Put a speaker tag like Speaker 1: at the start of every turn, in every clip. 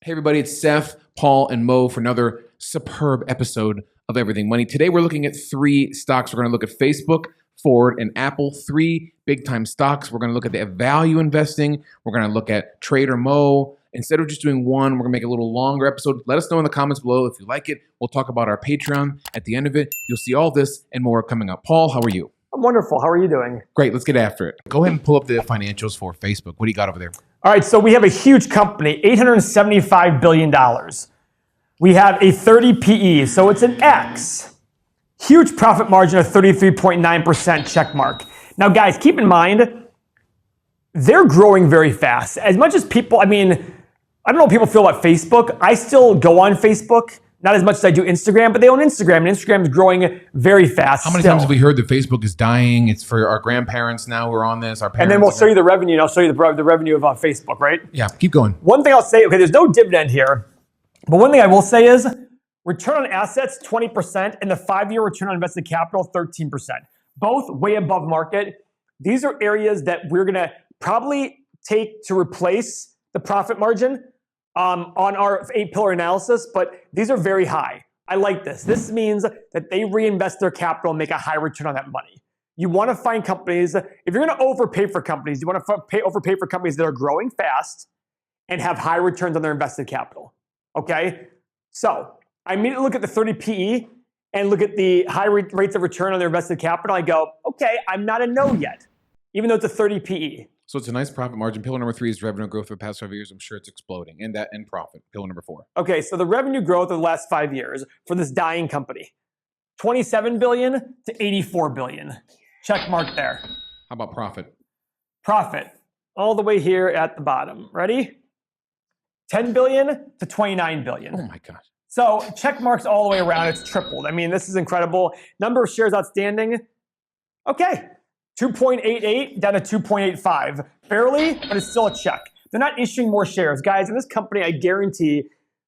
Speaker 1: Hey everybody, it's Seth, Paul, and Mo for another superb episode of Everything Money. Today we're looking at three stocks. We're going to look at Facebook, Ford, and Apple, three big-time stocks. We're going to look at the value investing. We're going to look at Trader Mo. Instead of just doing one, we're going to make a little longer episode. Let us know in the comments below if you like it. We'll talk about our Patreon at the end of it. You'll see all this and more coming up. Paul, how are you?
Speaker 2: I'm wonderful. How are you doing?
Speaker 1: Great. Let's get after it. Go ahead and pull up the financials for Facebook. What do you got over there?
Speaker 2: All right, so we have a huge company, $875 billion. We have a 30 PE, so it's an X. Huge profit margin of 33.9% check mark. Now, guys, keep in mind, they're growing very fast. As much as people, I don't know what people feel about Facebook. I still go on Facebook. Not as much as I do Instagram, but they own Instagram, and Instagram is growing very fast.
Speaker 1: How many times have we heard that Facebook is dying? It's for our grandparents now who are on this. Our parents.
Speaker 2: And then we'll show you the revenue, and I'll show you the revenue of Facebook, right?
Speaker 1: Yeah, keep going.
Speaker 2: One thing I'll say, okay, there's no dividend here, but one thing I will say is return on assets, 20%, and the 5-year return on invested capital, 13%. Both way above market. These are areas that we're going to probably take to replace the profit margin on our 8-pillar analysis, but these are very high. I like this. This means that they reinvest their capital and make a high return on that money. You want to find companies, if you're going to overpay for companies, you want to overpay for companies that are growing fast and have high returns on their invested capital. Okay? So I immediately look at the 30 PE and look at the high rates of return on their invested capital. I go, okay, I'm not a no yet, even though it's a 30 PE.
Speaker 1: So it's a nice profit margin. Pillar number 3 is revenue growth for the past 5 years. I'm sure it's exploding. And profit. Pillar number 4.
Speaker 2: Okay, so the revenue growth of the last 5 years for this dying company, 27 billion to 84 billion. Check mark there.
Speaker 1: How about profit?
Speaker 2: Profit, all the way here at the bottom. Ready? 10 billion to 29 billion.
Speaker 1: Oh my gosh.
Speaker 2: So check marks all the way around. It's tripled. This is incredible. Number of shares outstanding. Okay. 2.88 down to 2.85. Barely, but it's still a check. They're not issuing more shares. Guys, in this company, I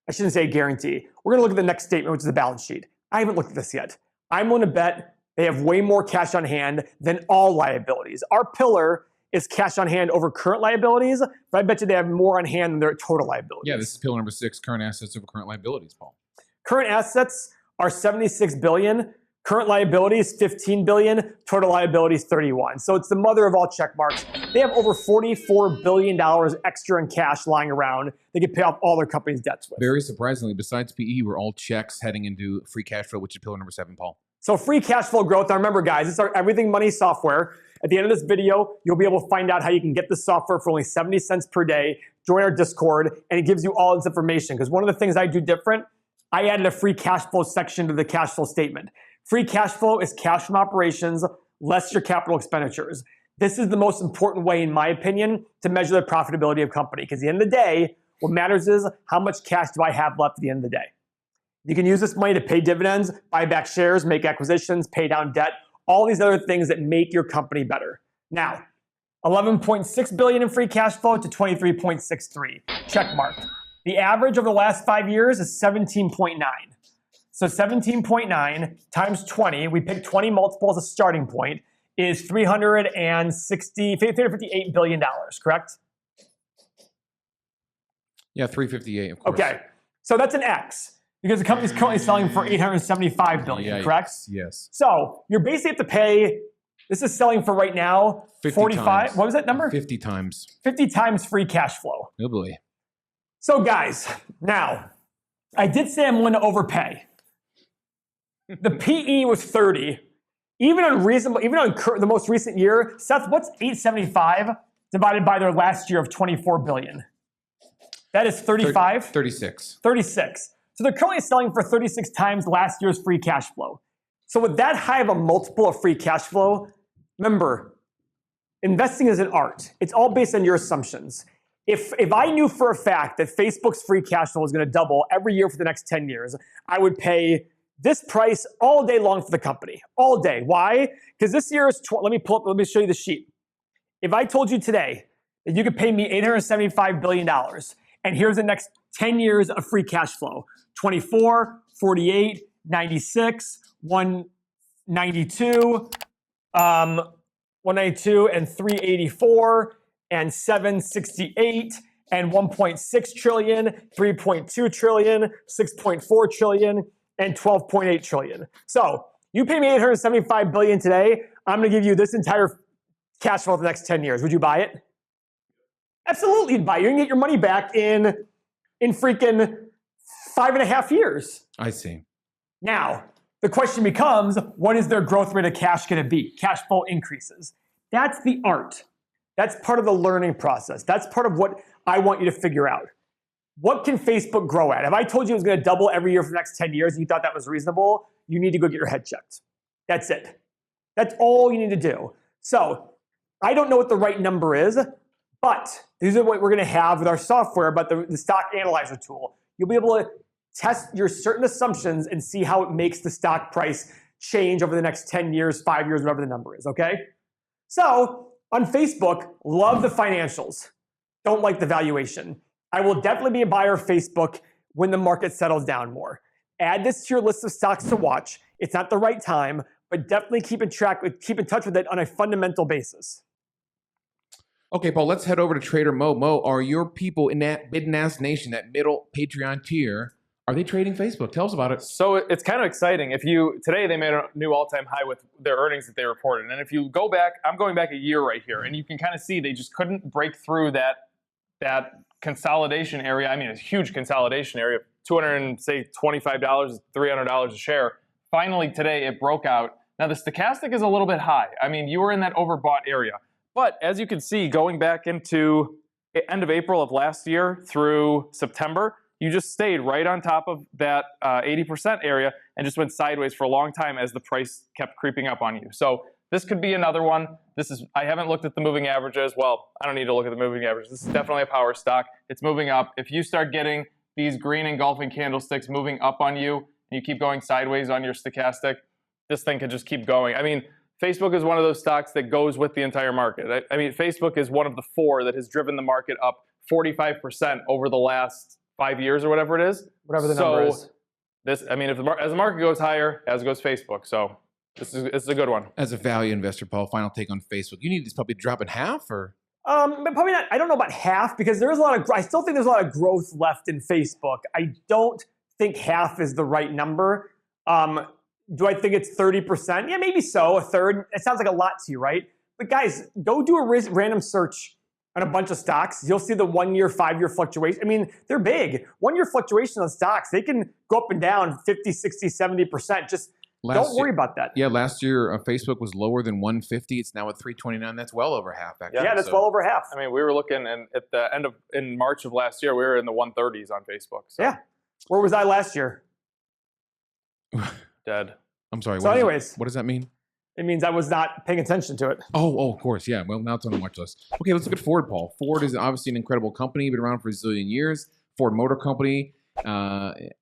Speaker 2: shouldn't say guarantee. We're going to look at the next statement, which is the balance sheet. I haven't looked at this yet. I'm going to bet they have way more cash on hand than all liabilities. Our pillar is cash on hand over current liabilities, but I bet you they have more on hand than their total liabilities.
Speaker 1: Yeah, this is pillar number 6, current assets over current liabilities, Paul.
Speaker 2: Current assets are 76 billion. Current liabilities, 15 billion, total liabilities, 31. So it's the mother of all check marks. They have over $44 billion extra in cash lying around. They can pay off all their company's debts with.
Speaker 1: Very surprisingly, besides PE, we're all checks heading into free cash flow, which is pillar number 7, Paul.
Speaker 2: So free cash flow growth. Now remember, guys, it's our Everything Money software. At the end of this video, you'll be able to find out how you can get this software for only 70 cents per day. Join our Discord, and it gives you all this information. Because one of the things I do different, I added a free cash flow section to the cash flow statement. Free cash flow is cash from operations less your capital expenditures. This is the most important way, in my opinion, to measure the profitability of a company. Because at the end of the day, what matters is how much cash do I have left at the end of the day. You can use this money to pay dividends, buy back shares, make acquisitions, pay down debt, all these other things that make your company better. Now, 11.6 billion in free cash flow to 23.63. Check mark. The average over the last 5 years is 17.9. So 17.9 times 20, we picked 20 multiples as a starting point, is $358 billion, correct?
Speaker 1: Yeah, 358, of course.
Speaker 2: Okay, so that's an X, because the company's currently selling for $875 billion, correct?
Speaker 1: Yes.
Speaker 2: So you're basically have to pay, this is selling for right now, 45,
Speaker 1: times.
Speaker 2: What was that number?
Speaker 1: 50 times.
Speaker 2: 50 times free cash flow.
Speaker 1: Oh boy.
Speaker 2: So guys, now, I did say I'm going to overpay. The PE was 30. Even on the most recent year, Seth, what's 875 divided by their last year of 24 billion? That is 35?
Speaker 1: 36.
Speaker 2: 36. So they're currently selling for 36 times last year's free cash flow. So with that high of a multiple of free cash flow, remember, investing is an art. It's all based on your assumptions. If I knew for a fact that Facebook's free cash flow was going to double every year for the next 10 years, I would pay this price all day long for the company, all day. Why? Because this year is, let me show you the sheet. If I told you today that you could pay me $875 billion, and here's the next 10 years of free cash flow, 24, 48, 96, 192, 192 and 384 and 768 and 1.6 trillion, 3.2 trillion, 6.4 trillion, and 12.8 trillion. So you pay me $875 billion today, I'm going to give you this entire cash flow for the next 10 years. Would you buy it? Absolutely, you'd buy it. You can get your money back in freaking 5.5 years.
Speaker 1: I see.
Speaker 2: Now, the question becomes, what is their growth rate of cash going to be? Cash flow increases. That's the art. That's part of the learning process. That's part of what I want you to figure out. What can Facebook grow at? If I told you it was going to double every year for the next 10 years and you thought that was reasonable, you need to go get your head checked. That's it. That's all you need to do. So I don't know what the right number is, but these are what we're going to have with our software, but the stock analyzer tool. You'll be able to test your certain assumptions and see how it makes the stock price change over the next 10 years, 5 years, whatever the number is, okay? So on Facebook, love the financials. Don't like the valuation. I will definitely be a buyer of Facebook when the market settles down more. Add this to your list of stocks to watch. It's not the right time, but definitely keep in touch with it on a fundamental basis.
Speaker 1: Okay, Paul, let's head over to Trader Mo. Mo, are your people in that bid and ask nation, that middle Patreon tier, are they trading Facebook? Tell us about it.
Speaker 3: So it's kind of exciting. Today they made a new all-time high with their earnings that they reported. And if you go back, I'm going back a year right here, and you can kind of see they just couldn't break through that consolidation area. I mean, a huge consolidation area, $25, $300 a share. Finally today it broke out. Now the stochastic is a little bit high. I mean, you were in that overbought area. But as you can see, going back into end of April of last year through September, you just stayed right on top of that 80% area and just went sideways for a long time as the price kept creeping up on you. So this could be another one. I haven't looked at the moving averages. Well, I don't need to look at the moving averages. This is definitely a power stock. It's moving up. If you start getting these green engulfing candlesticks moving up on you and you keep going sideways on your stochastic, this thing could just keep going. I mean, Facebook is one of those stocks that goes with the entire market. I mean, Facebook is one of the four that has driven the market up 45% over the last 5 years or whatever it is.
Speaker 2: Whatever the number is.
Speaker 3: As the market goes higher, as goes Facebook. So this is a good one.
Speaker 1: As a value investor, Paul, final take on Facebook. You need this puppy to drop in half, or?
Speaker 2: But probably not. I don't know about half, because I still think there's a lot of growth left in Facebook. I don't think half is the right number. Do I think it's 30%? Yeah, maybe so, a third. It sounds like a lot to you, right? But guys, go do a random search on a bunch of stocks. You'll see the 1 year, 5 year fluctuation. I mean, they're big. 1 year fluctuations on stocks, they can go up and down 50, 60, 70%. Just don't worry about that.
Speaker 1: Yeah, last year Facebook was lower than 150. It's now at 329. That's well over half, actually.
Speaker 2: Yeah, that's well over half.
Speaker 3: I mean, we were looking, and at the in March of last year, we were in the 130s on Facebook. So.
Speaker 2: Yeah. Where was I last year?
Speaker 3: Dead.
Speaker 1: I'm sorry.
Speaker 2: So anyways.
Speaker 1: What does that mean?
Speaker 2: It means I was not paying attention to it.
Speaker 1: Oh, of course. Yeah. Well, now it's on the watch list. Okay, let's look at Ford, Paul. Ford is obviously an incredible company, been around for a zillion years. Ford Motor Company,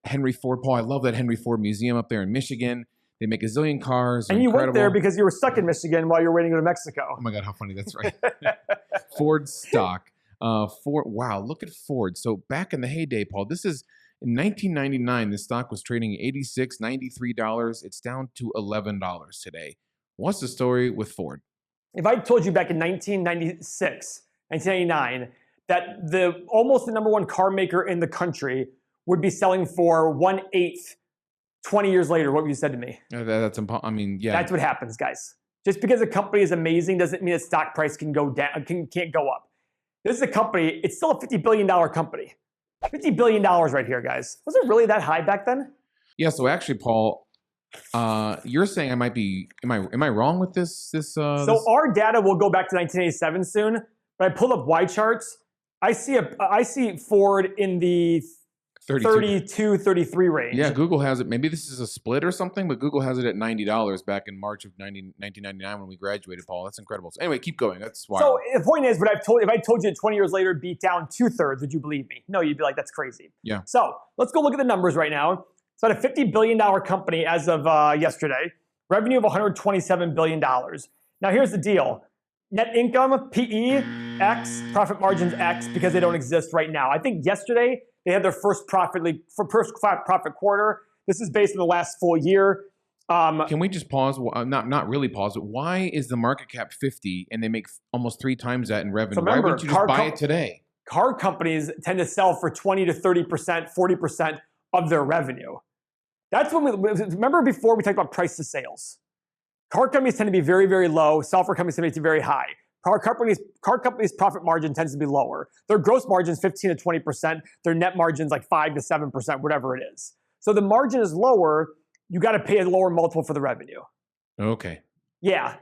Speaker 1: Henry Ford, Paul. I love that Henry Ford Museum up there in Michigan. They make a zillion cars.
Speaker 2: And you went there because you were stuck in Michigan while you were waiting to go to Mexico.
Speaker 1: Oh my God, how funny. That's right. Ford stock. Wow, look at Ford. So back in the heyday, Paul, this is in 1999, the stock was trading at $86, $93. It's down to $11 today. What's the story with Ford?
Speaker 2: If I told you back in 1996, 1999, that almost the number one car maker in the country would be selling for 1/8 20 years later, what would you said to me?
Speaker 1: That's I mean, yeah.
Speaker 2: That's what happens, guys. Just because a company is amazing doesn't mean its stock price can go down, can't go up. This is a company, it's still a $50 billion company. $50 billion right here, guys. Was it really that high back then?
Speaker 1: Yeah, so actually, Paul, you're saying I might be, am I wrong with this?
Speaker 2: So our data will go back to 1987 soon, but I pulled up Y charts. I see Ford in the 32, 33 range.
Speaker 1: Yeah, Google has it. Maybe this is a split or something, but Google has it at $90 back in March of 1999 when we graduated, Paul. That's incredible. So anyway, keep going. That's wild.
Speaker 2: So the point is, if I told you 20 years later beat down 2/3, would you believe me? No, you'd be like, that's crazy.
Speaker 1: Yeah.
Speaker 2: So let's go look at the numbers right now. It's about a $50 billion company as of yesterday. Revenue of $127 billion. Now here's the deal. Net income, PE, X, profit margins, X, because they don't exist right now. I think yesterday they had their first profit quarter. This is based on the last full year.
Speaker 1: Can we just pause? Not really pause, but why is the market cap 50 and they make almost 3 times that in revenue?
Speaker 2: So remember,
Speaker 1: why wouldn't you just buy it today?
Speaker 2: car companies tend to sell for 20 to 30%, 40% of their revenue. That's when remember before we talked about price to sales. Car companies tend to be very, very low. Software companies tend to be very high. Car companies' profit margin tends to be lower. Their gross margin is 15 to 20%. Their net margin is like 5 to 7%, whatever it is. So the margin is lower. You got to pay a lower multiple for the revenue.
Speaker 1: Okay.
Speaker 2: Yeah,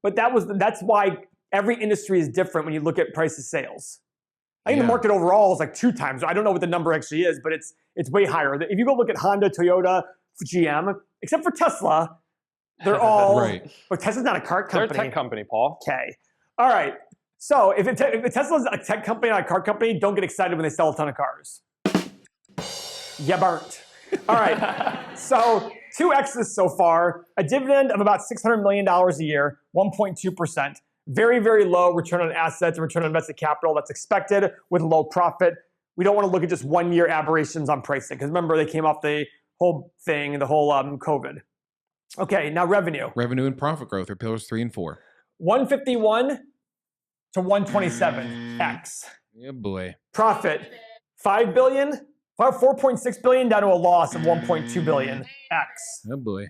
Speaker 2: but that's why every industry is different when you look at price to sales. I think the market overall is like 2 times. I don't know what the number actually is, but it's way higher. If you go look at Honda, Toyota, GM, except for Tesla, they're all
Speaker 1: right.
Speaker 2: But Tesla's not a car company.
Speaker 3: They're a tech company, Paul.
Speaker 2: Okay. All right. So if Tesla's a tech company, not a car company, don't get excited when they sell a ton of cars. You burnt. All right. So 2X's so far, a dividend of about $600 million a year, 1.2%. Very, very low return on assets and return on invested capital. That's expected with low profit. We don't want to look at just 1 year aberrations on pricing because remember they came off the whole thing, the whole COVID. Okay, now revenue.
Speaker 1: Revenue and profit growth are pillars 3 and 4.
Speaker 2: 151 to 127 X.
Speaker 1: Yeah, boy.
Speaker 2: Profit 5 billion, 4.6 billion down to a loss of 1.2 billion X.
Speaker 1: Oh boy.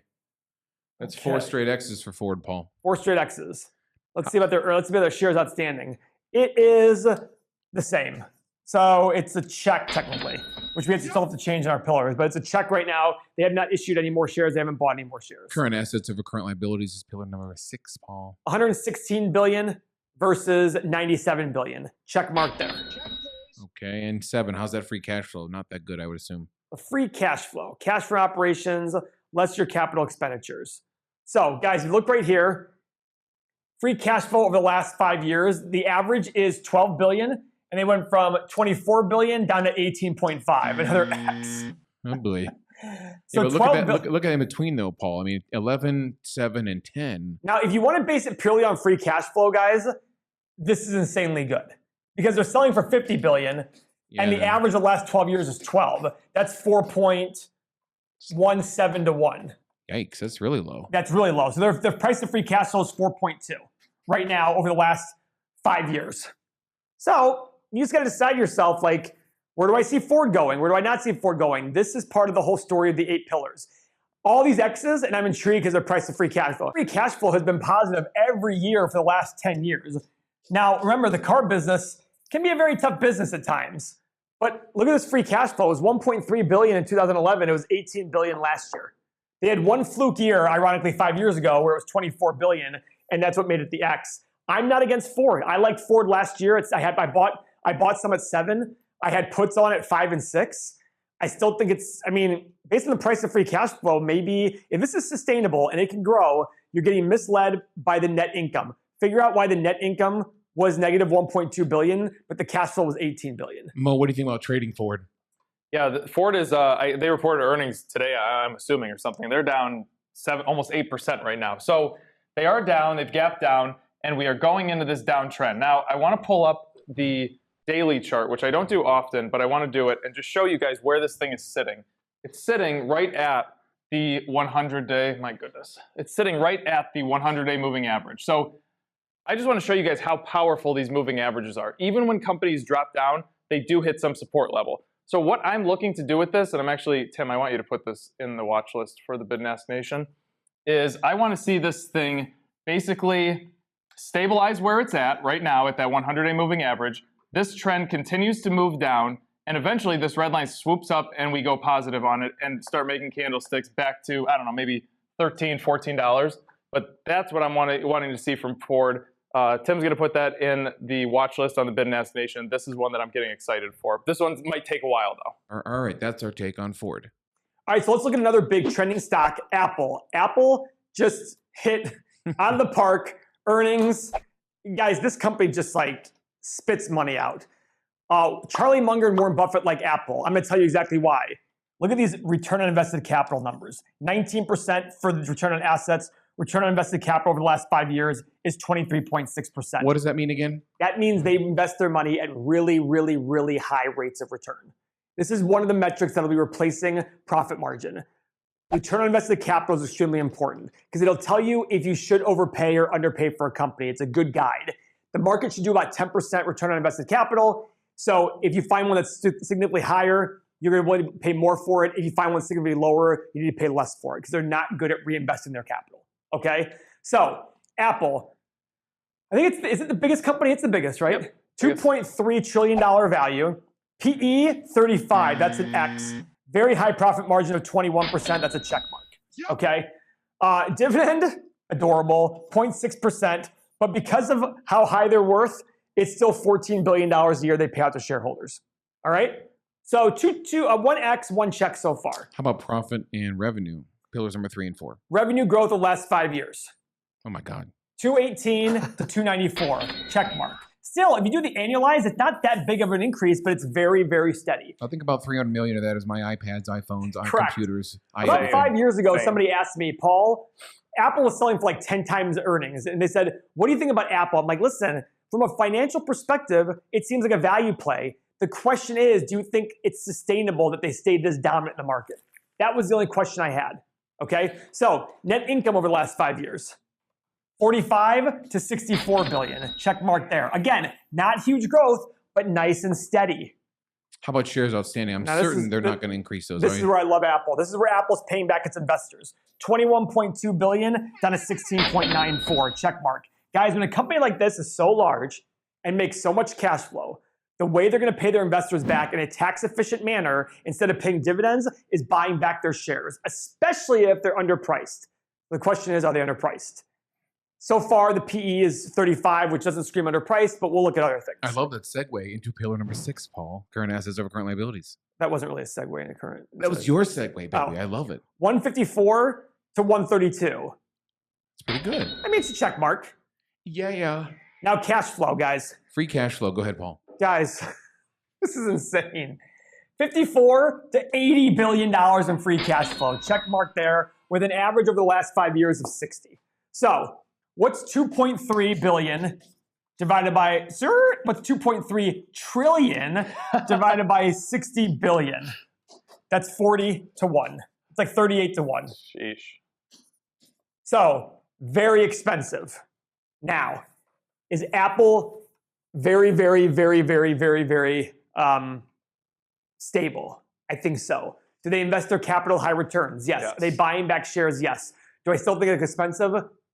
Speaker 1: That's 4 straight X's for Ford, Paul.
Speaker 2: 4 straight X's. Let's see about their shares outstanding. It is the same. So it's a check technically, which we still have to change in our pillars, but it's a check right now. They have not issued any more shares. They haven't bought any more shares.
Speaker 1: Current assets over current liabilities is pillar number 6, Paul.
Speaker 2: 116 billion versus 97 billion. Check mark there.
Speaker 1: Okay, and 7, how's that free cash flow? Not that good, I would assume.
Speaker 2: A free cash flow. Cash from operations, less your capital expenditures. So guys, if you look right here, free cash flow over the last 5 years, the average is 12 billion. And they went from 24 billion down to 18.5, another X.
Speaker 1: Oh boy.
Speaker 2: So
Speaker 1: yeah, but look at in between though, Paul. I mean, 11, 7, and 10.
Speaker 2: Now, if you want to base it purely on free cash flow, guys, this is insanely good. Because they're selling for 50 billion, and the average of the last 12 years is 12. That's 4.17 to 1.
Speaker 1: Yikes, that's really low.
Speaker 2: That's really low. So their price of free cash flow is 4.2 right now over the last 5 years. So you just got to decide yourself, like, where do I see Ford going? Where do I not see Ford going? This is part of the whole story of the 8 pillars. All these X's, and I'm intrigued because they're price of free cash flow. Free cash flow has been positive every year for the last 10 years. Now, remember, the car business can be a very tough business at times. But look at this free cash flow. It was 1.3 billion in 2011. It was 18 billion last year. They had one fluke year, ironically, 5 years ago, where it was 24 billion, and that's what made it the X. I'm not against Ford. I liked Ford last year. I bought some at 7. I had puts on at 5 and 6. I still think based on the price of free cash flow, maybe if this is sustainable and it can grow, you're getting misled by the net income. Figure out why the net income was negative 1.2 billion, but the cash flow was 18 billion.
Speaker 1: Mo, what do you think about trading Ford?
Speaker 3: Yeah, Ford is, they reported earnings today, I'm assuming, or something. They're down almost 8% right now. So they are down, they've gapped down, and we are going into this downtrend. Now, I want to pull up the daily chart, which I don't do often, but I want to do it and just show you guys where this thing is sitting. It's sitting right at the 100-day, my goodness. It's sitting right at the 100-day moving average. So I just want to show you guys how powerful these moving averages are. Even when companies drop down, they do hit some support level. So what I'm looking to do with this, and I'm actually, Tim, I want you to put this in the watch list for the Bid and Ask Nation, is I want to see this thing basically stabilize where it's at right now at that 100-day moving average. This trend continues to move down, and eventually this red line swoops up and we go positive on it and start making candlesticks back to, I don't know, maybe $13, $14. But that's what I'm wanting to see from Ford. Tim's going to put that in the watch list on the Bid and Ask Nation. This is one that I'm getting excited for. This one might take a while, though.
Speaker 1: All right, that's our take on Ford.
Speaker 2: All right, so let's look at another big trending stock, Apple. Apple just hit out of the park earnings. Guys, this company just like spits money out. Charlie Munger and Warren Buffett like Apple. I'm going to tell you exactly why. Look at these return on invested capital numbers. 19% for the return on assets. Return on invested capital over the last 5 years is 23.6%.
Speaker 1: What does that mean again?
Speaker 2: That means they invest their money at really, really, really high rates of return. This is one of the metrics that will be replacing profit margin. Return on invested capital is extremely important because it'll tell you if you should overpay or underpay for a company. It's a good guide. The market should do about 10% return on invested capital. So if you find one that's significantly higher, you're going to pay more for it. If you find one significantly lower, you need to pay less for it because they're not good at reinvesting their capital. Okay? So Apple, I think is it the biggest company? It's the biggest, right?
Speaker 3: Yep.
Speaker 2: $2.3 trillion value. PE, 35. That's an X. Very high profit margin of 21%. That's a check mark. Okay? Dividend, adorable, 0.6%. But because of how high they're worth, it's still $14 billion a year they pay out to shareholders. All right? So one X, one check so far.
Speaker 1: How about profit and revenue? Pillars number 3 and 4.
Speaker 2: Revenue growth the last 5 years.
Speaker 1: Oh my God.
Speaker 2: 218 to 294. Check mark. Still, if you do the annualized, it's not that big of an increase, but it's very, very steady.
Speaker 1: I think about 300 million of that is my iPads, iPhones, computers.
Speaker 2: About 5 years ago, somebody asked me, Paul, Apple was selling for like 10 times earnings. And they said, what do you think about Apple? I'm like, listen, from a financial perspective, it seems like a value play. The question is, do you think it's sustainable that they stayed this dominant in the market? That was the only question I had. Okay? So net income over the last 5 years. 45 to 64 billion. Check mark there. Again, not huge growth, but nice and steady.
Speaker 1: How about shares outstanding? I'm certain they're not going to increase those.
Speaker 2: This is where I love Apple. This is where Apple's paying back its investors. 21.2 billion down to 16.94. Check mark. Guys, when a company like this is so large and makes so much cash flow, the way they're going to pay their investors back in a tax-efficient manner instead of paying dividends is buying back their shares, especially if they're underpriced. The question is, are they underpriced? So far, the PE is 35, which doesn't scream underpriced, but we'll look at other things.
Speaker 1: I love that segue into pillar number 6, Paul. Current assets over current liabilities.
Speaker 2: That wasn't really a segue into current.
Speaker 1: That was your segue, baby.
Speaker 2: Oh.
Speaker 1: I love it.
Speaker 2: 154 to 132.
Speaker 1: It's pretty good.
Speaker 2: I mean, it's a check mark.
Speaker 1: Yeah.
Speaker 2: Now, cash flow, guys.
Speaker 1: Free cash flow. Go ahead, Paul.
Speaker 2: Guys, this is insane. 54 to $80 billion in free cash flow. Check mark there with an average over the last 5 years of 60. So, what's 2.3 billion divided by, what's 2.3 trillion divided by 60 billion? That's 40 to 1. It's like 38 to 1.
Speaker 3: Sheesh.
Speaker 2: So, very expensive. Now, is Apple very, very, very, very, very, very stable? I think so. Do they invest their capital high returns? Yes. Are they buying back shares? Yes. Do I still think it's expensive?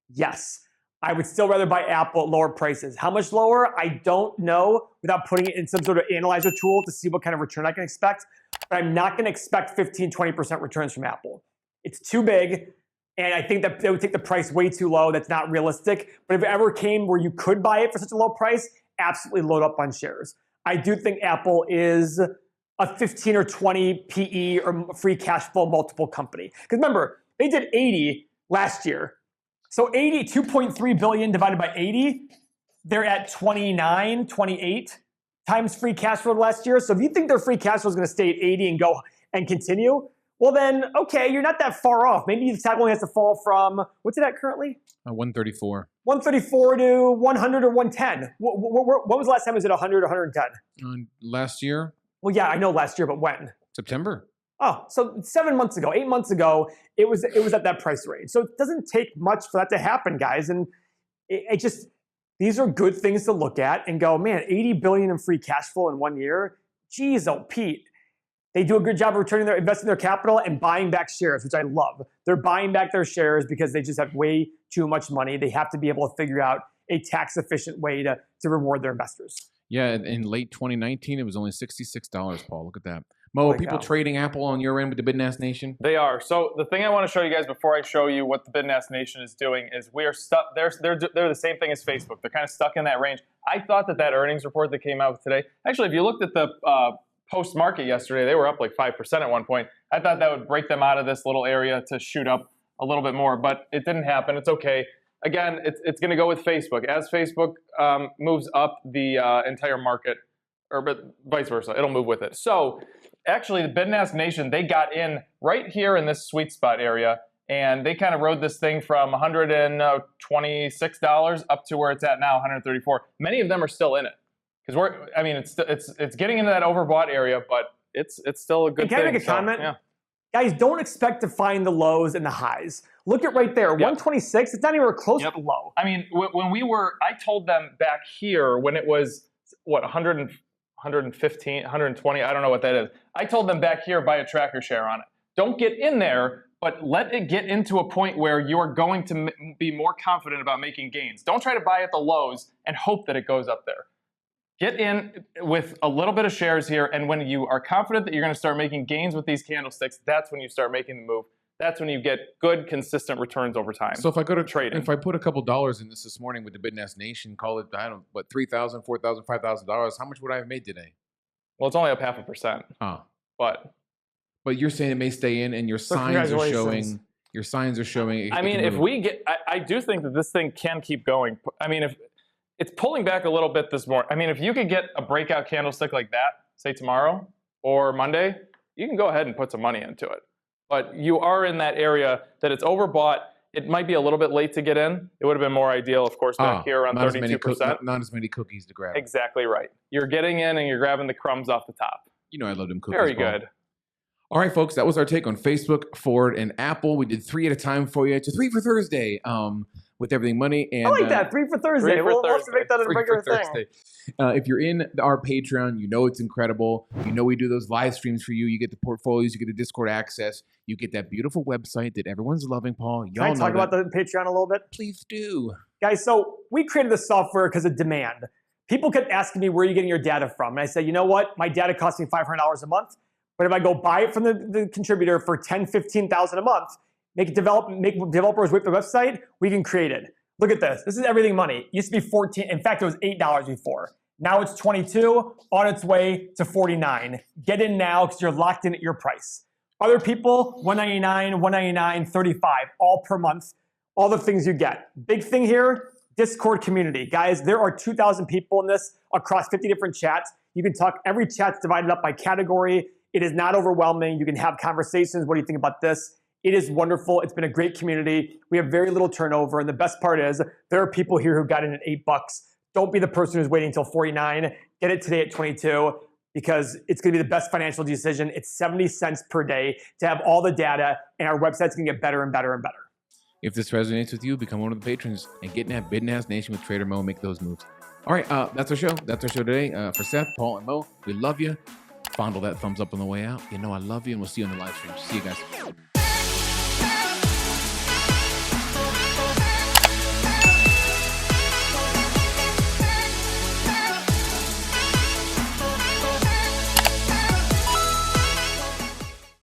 Speaker 2: Yes. I would still rather buy Apple at lower prices. How much lower? I don't know without putting it in some sort of analyzer tool to see what kind of return I can expect. But I'm not going to expect 15, 20% returns from Apple. It's too big. And I think that they would take the price way too low. That's not realistic. But if it ever came where you could buy it for such a low price, absolutely load up on shares. I do think Apple is a 15 or 20 PE or free cash flow multiple company. Because remember, they did 80 last year. So 2.3 billion divided by 80, they're at 29, 28 times free cash flow last year. So if you think their free cash flow is going to stay at 80 and go and continue, well then, okay, you're not that far off. Maybe the stock only has to fall from, what's it at currently?
Speaker 1: 134.
Speaker 2: 134 to 100 or 110. When was the last time it was at 100 or 110?
Speaker 1: Last year?
Speaker 2: Well, yeah, I know last year, but when?
Speaker 1: September.
Speaker 2: Oh, so 7 months ago, 8 months ago, it was at that price range. So it doesn't take much for that to happen, guys. And it just, these are good things to look at and go, man, 80 billion in free cash flow in 1 year. Geez, oh, Pete. They do a good job of investing their capital and buying back shares, which I love. They're buying back their shares because they just have way too much money. They have to be able to figure out a tax-efficient way to reward their investors.
Speaker 1: Yeah, in late 2019, it was only $66, Paul. Look at that. Mo, people trading Apple on your end with the Bidnass Nation?
Speaker 3: They are. So the thing I want to show you guys before I show you what the Bidnass Nation is doing is we are stuck. They're the same thing as Facebook. They're kind of stuck in that range. I thought that earnings report that came out today, actually, if you looked at the post-market yesterday, they were up like 5% at one point. I thought that would break them out of this little area to shoot up a little bit more, but it didn't happen. It's okay. Again, it's going to go with Facebook. As Facebook moves up the entire market, or but vice versa, it'll move with it. So actually, the Bidnass Nation, they got in right here in this sweet spot area, and they kind of rode this thing from $126 up to where it's at now, $134. Many of them are still in it. Because it's getting into that overbought area, but it's still a good thing.
Speaker 2: Can I make a comment?
Speaker 3: Yeah.
Speaker 2: Guys, don't expect to find the lows and the highs. Look at right there, 126. It's not even close to the low.
Speaker 3: I mean, when I told them back here when it was what 100 115, 120. I don't know what that is. I told them back here, buy a tracker share on it. Don't get in there, but let it get into a point where you're going to be more confident about making gains. Don't try to buy at the lows and hope that it goes up there. Get in with a little bit of shares here, and when you are confident that you're going to start making gains with these candlesticks, that's when you start making the move. That's when you get good, consistent returns over time.
Speaker 1: So if I go to
Speaker 3: trading,
Speaker 1: if I put a couple dollars in this morning with the Bid and Ask Nation, call it, I don't know, what, $3,000, $4,000, $5,000, how much would I have made today?
Speaker 3: well, it's only up 0.5%.
Speaker 1: But you're saying it may stay in, and your signs are showing. Your signs are showing.
Speaker 3: I mean, if we get, I do think that this thing can keep going. I mean, if it's pulling back a little bit this morning. I mean, if you could get a breakout candlestick like that, say tomorrow or Monday, you can go ahead and put some money into it. But you are in that area that it's overbought. It might be a little bit late to get in. It would have been more ideal, of course, back here around 32%.
Speaker 1: Not as many cookies to grab.
Speaker 3: Exactly right. You're getting in and you're grabbing the crumbs off the top.
Speaker 1: You know I love them cookies.
Speaker 3: Very good.
Speaker 1: All right, folks, that was our take on Facebook, Ford, and Apple. We did 3 at a time for you. It's a 3 for Thursday with Everything Money. And,
Speaker 2: I like that, 3 for Thursday. We'll have to make that a regular thing.
Speaker 1: If you're in our Patreon, you know it's incredible. You know we do those live streams for you. You get the portfolios. You get the Discord access. You get that beautiful website that everyone's loving, Paul.
Speaker 2: Can I talk about the Patreon a little bit?
Speaker 1: Please do.
Speaker 2: Guys, so we created this software because of demand. People kept asking me, where are you getting your data from? And I said, you know what? My data costs me $500 a month. But if I go buy it from the contributor for $10,000, $15,000 a month, make developers wait for the website, we can create it. Look at this. This is Everything Money. It used to be $14. In fact, it was $8 before. Now it's $22, on its way to $49. Get in now because you're locked in at your price. Other people, $199, $199, $35, all per month. All the things you get. Big thing here, Discord community. Guys, there are 2,000 people in this across 50 different chats. You can talk. Every chat's divided up by category. It is not overwhelming. You can have conversations. What do you think about this? It is wonderful. It's been a great community. We have very little turnover. And the best part is there are people here who got in at $8. Don't be the person who's waiting until $49. Get it today at $22 because it's going to be the best financial decision. It's 70 cents per day to have all the data, and our website's going to get better and better and better.
Speaker 1: If this resonates with you, become one of the patrons and get in that Bid and Ask Nation with Trader Mo. Make those moves. All right, that's our show. That's our show today. For Seth, Paul, and Mo, we love you. Fondle that thumbs up on the way out. You know I love you, and we'll see you on the live stream. See you guys.